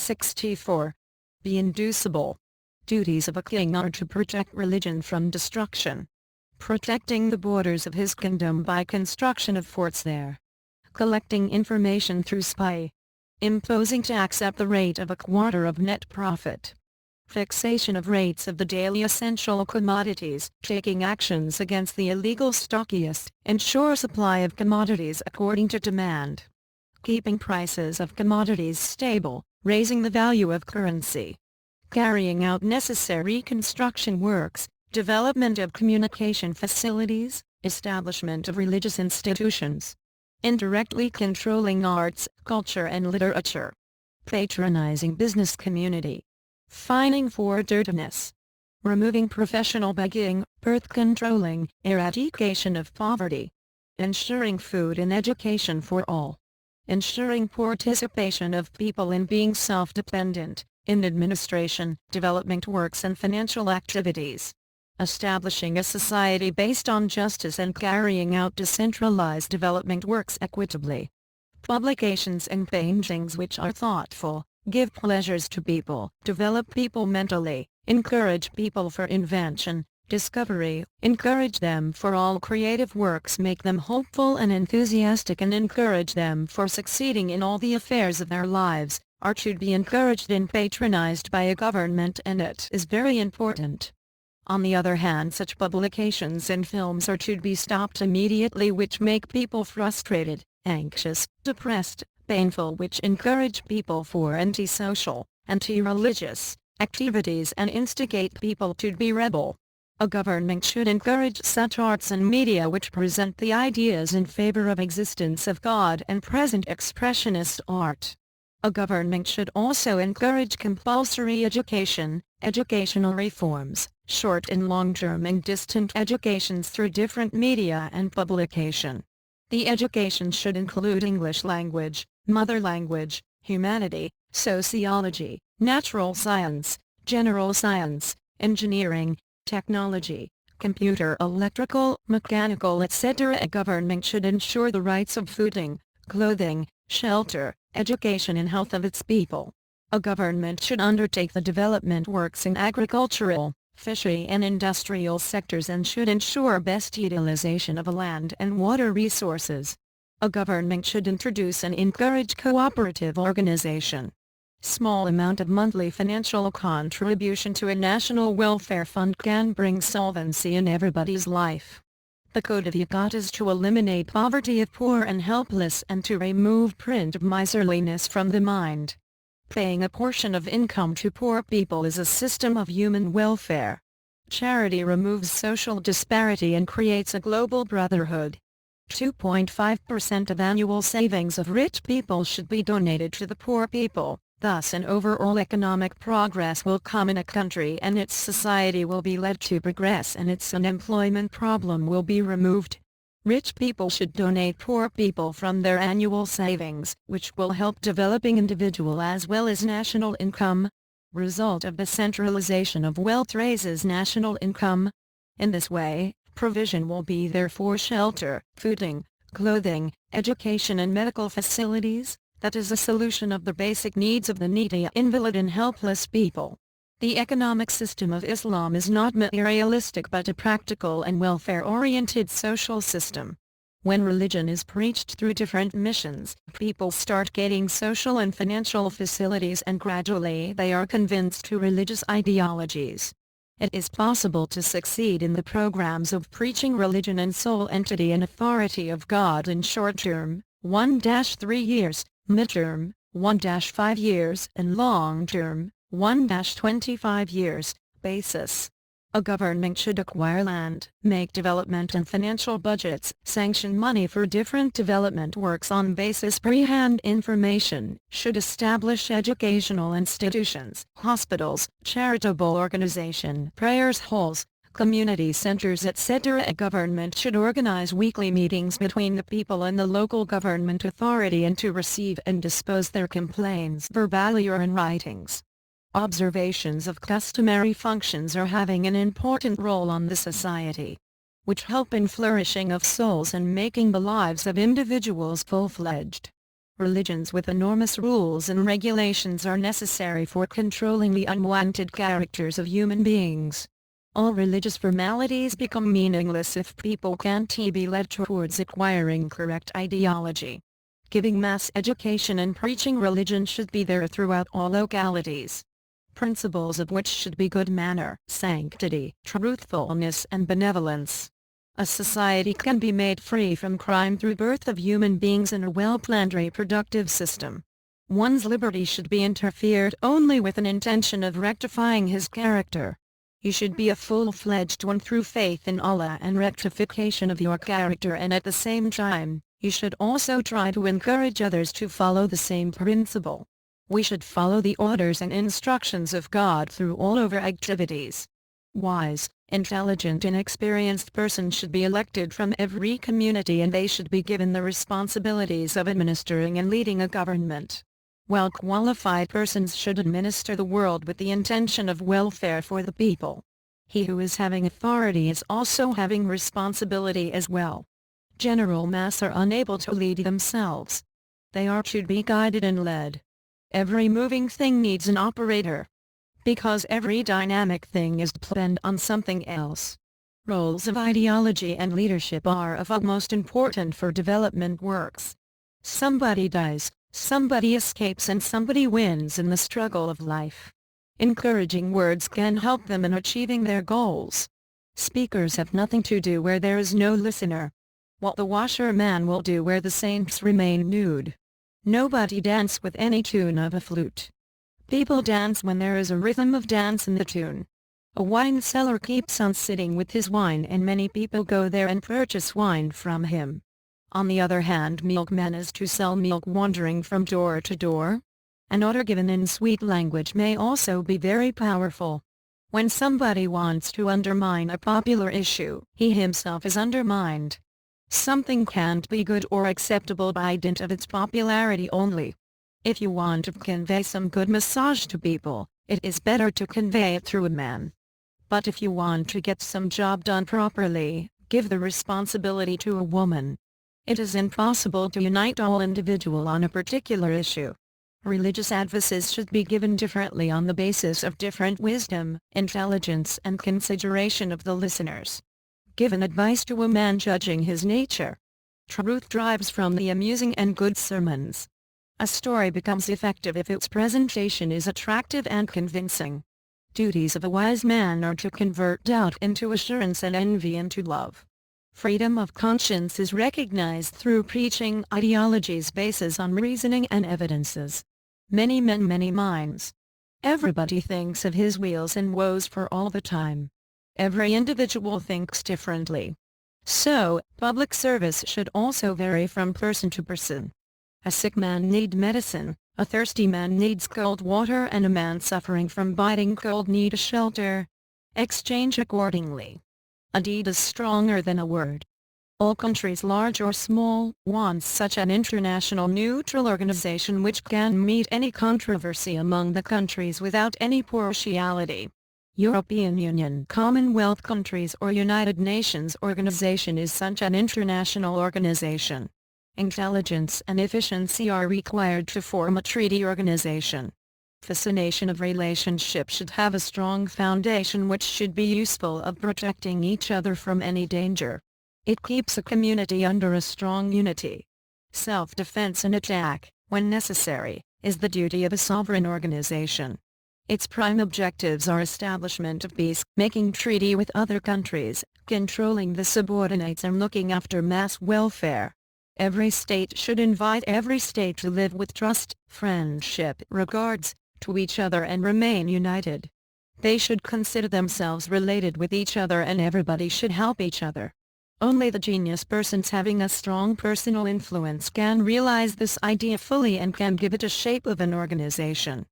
64. Be inducible. Duties of a king are to protect religion from destruction. Protecting the borders of his kingdom by construction of forts there. Collecting information through spy. Imposing tax at the rate of a quarter of net profit. Fixation of rates of the daily essential commodities. Taking actions against the illegal stockists. Ensure supply of commodities according to demand. Keeping prices of commodities stable, raising the value of currency. Carrying out necessary construction works, development of communication facilities, establishment of religious institutions. Indirectly controlling arts, culture and literature. Patronizing business community. Fining for dirtiness. Removing professional begging, birth controlling, eradication of poverty. Ensuring food and education for all. Ensuring participation of people in being self-dependent, in administration, development works and financial activities. Establishing a society based on justice and carrying out decentralized development works equitably. Publications and paintings which are thoughtful, give pleasures to people, develop people mentally, encourage people for invention, discovery, encourage them for all creative works, make them hopeful and enthusiastic and encourage them for succeeding in all the affairs of their lives, are to be encouraged and patronized by a government, and it is very important. On the other hand, such publications and films are to be stopped immediately which make people frustrated, anxious, depressed, painful, which encourage people for antisocial, anti-religious activities and instigate people to be rebel. A government should encourage such arts and media which present the ideas in favor of existence of God and present expressionist art. A government should also encourage compulsory education, educational reforms, short and long-term and distant educations through different media and publication. The education should include English language, mother language, humanity, sociology, natural science, general science, engineering, technology, computer, electrical, mechanical, etc. A government should ensure the rights of fooding, clothing, shelter, education and health of its people. A government should undertake the development works in agricultural, fishery and industrial sectors and should ensure best utilization of land and water resources. A government should introduce and encourage cooperative organization. Small amount of monthly financial contribution to a national welfare fund can bring solvency in everybody's life. The code of Yagat is to eliminate poverty of poor and helpless and to remove print of miserliness from the mind. Paying a portion of income to poor people is a system of human welfare. Charity removes social disparity and creates a global brotherhood. 2.5% of annual savings of rich people should be donated to the poor people. Thus an overall economic progress will come in a country and its society will be led to progress and its unemployment problem will be removed. Rich people should donate poor people from their annual savings, which will help developing individual as well as national income. Result of the centralization of wealth raises national income. In this way, provision will be there for shelter, fooding, clothing, education and medical facilities. That is a solution of the basic needs of the needy, invalid and helpless people. The economic system of Islam is not materialistic but a practical and welfare-oriented social system. When religion is preached through different missions, people start getting social and financial facilities and gradually they are convinced to religious ideologies. It is possible to succeed in the programs of preaching religion and sole entity and authority of God in short term, 1-3 years, midterm, 1-5 years and long-term, 1-25 years, basis. A government should acquire land, make development and financial budgets, sanction money for different development works on basis pre-hand information, should establish educational institutions, hospitals, charitable organization, prayers halls, community centers etc. A government should organize weekly meetings between the people and the local government authority and to receive and dispose their complaints verbally or in writings. Observations of customary functions are having an important role on the society, which help in flourishing of souls and making the lives of individuals full-fledged. Religions with enormous rules and regulations are necessary for controlling the unwanted characters of human beings. All religious formalities become meaningless if people can't be led towards acquiring correct ideology. Giving mass education and preaching religion should be there throughout all localities. Principles of which should be good manner, sanctity, truthfulness and benevolence. A society can be made free from crime through birth of human beings in a well-planned reproductive system. One's liberty should be interfered only with an intention of rectifying his character. You should be a full-fledged one through faith in Allah and rectification of your character, and at the same time, you should also try to encourage others to follow the same principle. We should follow the orders and instructions of God through all our activities. Wise, intelligent and experienced persons should be elected from every community, and they should be given the responsibilities of administering and leading a government. Well-qualified persons should administer the world with the intention of welfare for the people. He who is having authority is also having responsibility as well. General mass are unable to lead themselves. They are to be guided and led. Every moving thing needs an operator. Because every dynamic thing is dependent on something else. Roles of ideology and leadership are of utmost importance for development works. Somebody dies, somebody escapes, and somebody wins in the struggle of life. Encouraging words can help them in achieving their goals. Speakers have nothing to do where there is no listener. What the washerman will do where the saints remain nude. Nobody dance with any tune of a flute. People dance when there is a rhythm of dance in the tune. A wine seller keeps on sitting with his wine, and many people go there and purchase wine from him. On the other hand, milkman is to sell milk wandering from door to door. An order given in sweet language may also be very powerful. When somebody wants to undermine a popular issue, he himself is undermined. Something can't be good or acceptable by dint of its popularity only. If you want to convey some good message to people, it is better to convey it through a man. But if you want to get some job done properly, give the responsibility to a woman. It is impossible to unite all individuals on a particular issue. Religious advices should be given differently on the basis of different wisdom, intelligence and consideration of the listeners. Given advice to a man judging his nature. Truth drives from the amusing and good sermons. A story becomes effective if its presentation is attractive and convincing. Duties of a wise man are to convert doubt into assurance and envy into love. Freedom of conscience is recognized through preaching ideologies based on reasoning and evidences. Many men, many minds. Everybody thinks of his weals and woes for all the time. Every individual thinks differently. So, public service should also vary from person to person. A sick man needs medicine, a thirsty man needs cold water, and a man suffering from biting cold needs shelter. Exchange accordingly. A deed is stronger than a word. All countries, large or small, want such an international neutral organization which can meet any controversy among the countries without any partiality. European Union, Commonwealth countries or United Nations organization is such an international organization. Intelligence and efficiency are required to form a treaty organization. Fascination of relationship should have a strong foundation which should be useful of protecting each other from any danger. It keeps a community under a strong unity. Self-defense and attack, when necessary, is the duty of a sovereign organization. Its prime objectives are establishment of peace, making treaty with other countries, controlling the subordinates and looking after mass welfare. Every state should invite every state to live with trust, friendship, regards, to each other and remain united. They should consider themselves related with each other and everybody should help each other. Only the genius persons having a strong personal influence can realize this idea fully and can give it a shape of an organization.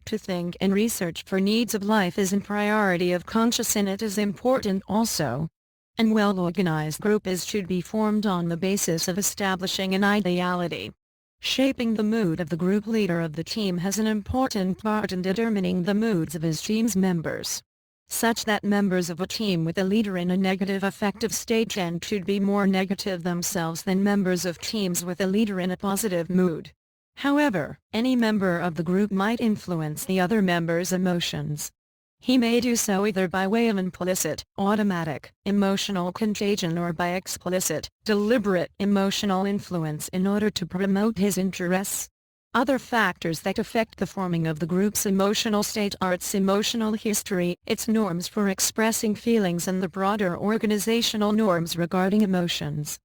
To think and research for needs of life is a priority of conscience, and it is important also. An well-organized group should be formed on the basis of establishing an ideality. Shaping the mood of the group leader of the team has an important part in determining the moods of his team's members. Such that members of a team with a leader in a negative affective state tend to be more negative themselves than members of teams with a leader in a positive mood. However, any member of the group might influence the other members' emotions. He may do so either by way of implicit, automatic, emotional contagion or by explicit, deliberate emotional influence in order to promote his interests. Other factors that affect the forming of the group's emotional state are its emotional history, its norms for expressing feelings, and the broader organizational norms regarding emotions.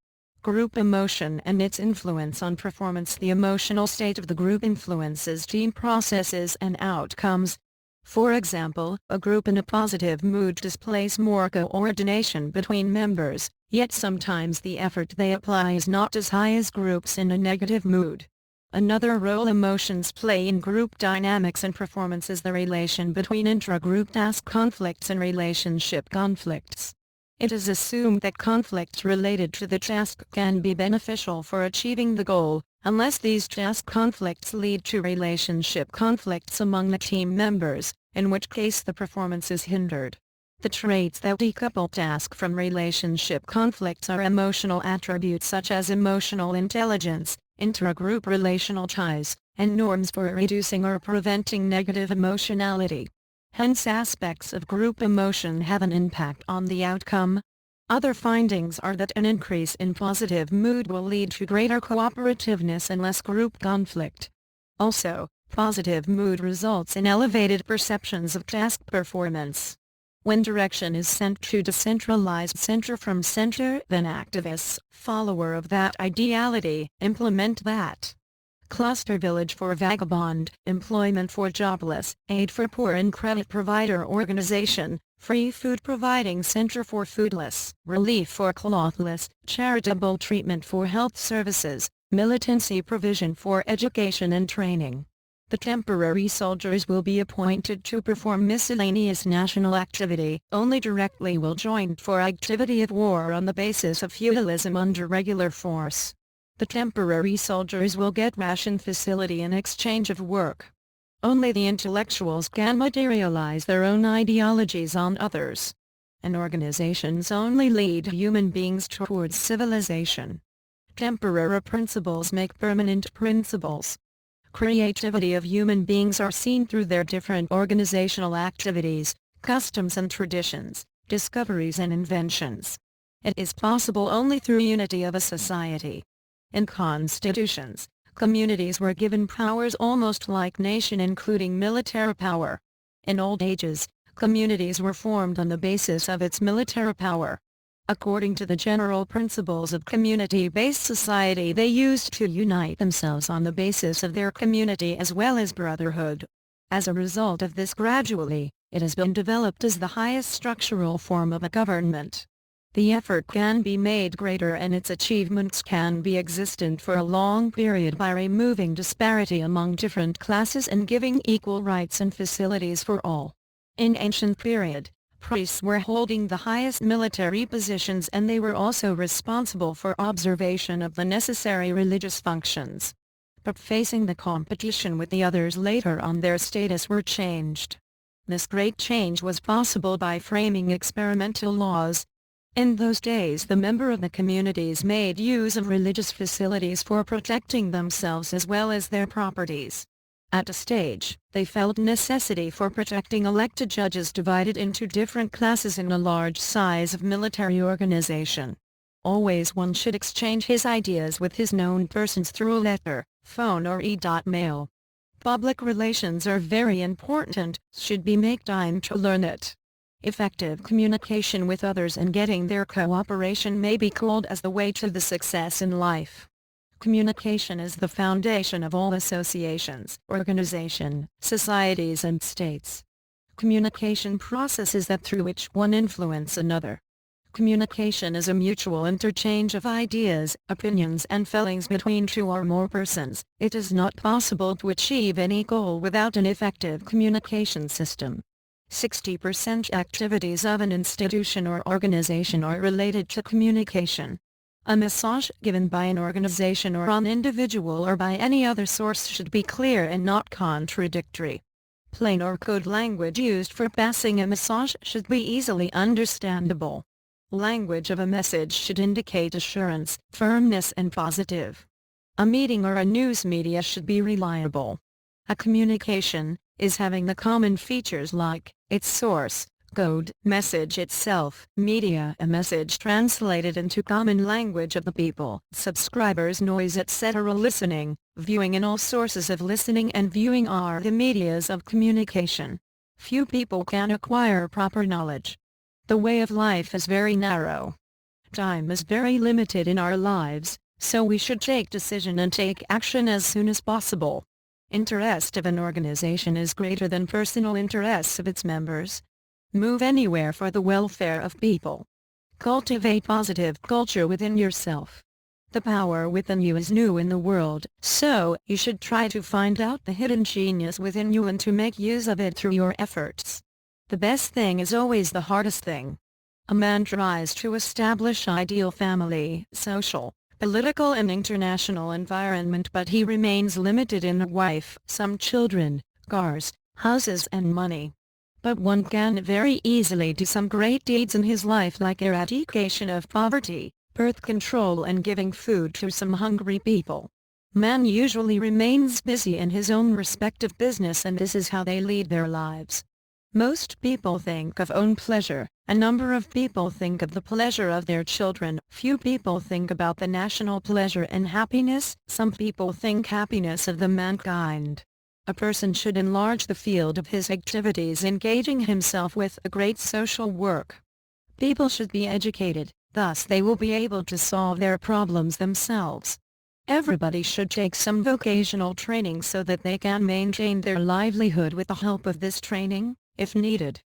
Group emotion and its influence on performance. The emotional state of the group influences team processes and outcomes. For example, a group in a positive mood displays more coordination between members, yet sometimes the effort they apply is not as high as groups in a negative mood. Another role emotions play in group dynamics and performance is the relation between intra-group task conflicts and relationship conflicts. It is assumed that conflicts related to the task can be beneficial for achieving the goal, unless these task conflicts lead to relationship conflicts among the team members, in which case the performance is hindered. The traits that decouple task from relationship conflicts are emotional attributes such as emotional intelligence, intra-group relational ties, and norms for reducing or preventing negative emotionality. Hence, aspects of group emotion have an impact on the outcome. Other findings are that an increase in positive mood will lead to greater cooperativeness and less group conflict. Also, positive mood results in elevated perceptions of task performance. When direction is sent to decentralized center from center, then activists, follower of that ideality, implement that. Cluster village for vagabond, employment for jobless, aid for poor and credit provider organization, free food providing center for foodless, relief for clothless, charitable treatment for health services, militancy provision for education and training. The temporary soldiers will be appointed to perform miscellaneous national activity, only directly will join for activity of war on the basis of feudalism under regular force. The temporary soldiers will get ration facility in exchange of work. Only the intellectuals can materialize their own ideologies on others. And organizations only lead human beings towards civilization. Temporary principles make permanent principles. Creativity of human beings are seen through their different organizational activities, customs and traditions, discoveries and inventions. It is possible only through unity of a society. In constitutions, communities were given powers almost like nation, including military power. In old ages, communities were formed on the basis of its military power. According to the general principles of community-based society, they used to unite themselves on the basis of their community as well as brotherhood. As a result of this, gradually, it has been developed as the highest structural form of a government. The effort can be made greater and its achievements can be existent for a long period by removing disparity among different classes and giving equal rights and facilities for all. In ancient period, priests were holding the highest military positions and they were also responsible for observation of the necessary religious functions. But facing the competition with the others later on, their status were changed. This great change was possible by framing experimental laws. In those days, the member of the communities made use of religious facilities for protecting themselves as well as their properties. At a stage, they felt necessity for protecting elected judges divided into different classes in a large size of military organization. Always one should exchange his ideas with his known persons through a letter, phone or e-mail. Public relations are very important, should be make time to learn it. Effective communication with others and getting their cooperation may be called as the way to the success in life. Communication is the foundation of all associations, organizations, societies and states. Communication processes that through which one influence another. Communication is a mutual interchange of ideas, opinions and feelings between two or more persons. It is not possible to achieve any goal without an effective communication system. 60% activities of an institution or organization are related to communication. A message given by an organization or an individual or by any other source should be clear and not contradictory. Plain or code language used for passing a message should be easily understandable. Language of a message should indicate assurance, firmness and positive. A meeting or a news media should be reliable. A communication is having the common features like its source, code, message itself, media, a message translated into common language of the people, subscribers, noise, etc. Listening, viewing, and all sources of listening and viewing are the medias of communication. Few people can acquire proper knowledge. The way of life is very narrow. Time is very limited in our lives, so we should take decision and take action as soon as possible. Interest of an organization is greater than personal interests of its members. Move anywhere for the welfare of people. Cultivate positive culture within yourself. The power within you is new in the world, so you should try to find out the hidden genius within you and to make use of it through your efforts. The best thing is always the hardest thing. A man tries to establish ideal family, social, political and international environment, but he remains limited in a wife, some children, cars, houses and money. But one can very easily do some great deeds in his life, like eradication of poverty, birth control and giving food to some hungry people. Man usually remains busy in his own respective business, and this is how they lead their lives. Most people think of own pleasure, a number of people think of the pleasure of their children, few people think about the national pleasure and happiness, some people think happiness of the mankind. A person should enlarge the field of his activities, engaging himself with a great social work. People should be educated, thus they will be able to solve their problems themselves. Everybody should take some vocational training so that they can maintain their livelihood with the help of this training, if needed.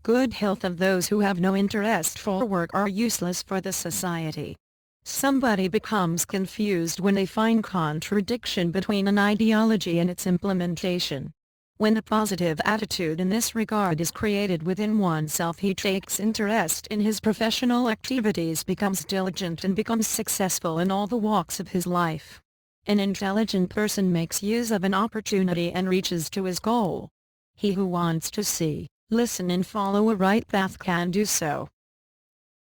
Good health of those who have no interest for work are useless for the society. Somebody becomes confused when they find contradiction between an ideology and its implementation. When a positive attitude in this regard is created within oneself, he takes interest in his professional activities, becomes diligent and becomes successful in all the walks of his life. An intelligent person makes use of an opportunity and reaches to his goal. He who wants to see, listen and follow a right path can do so.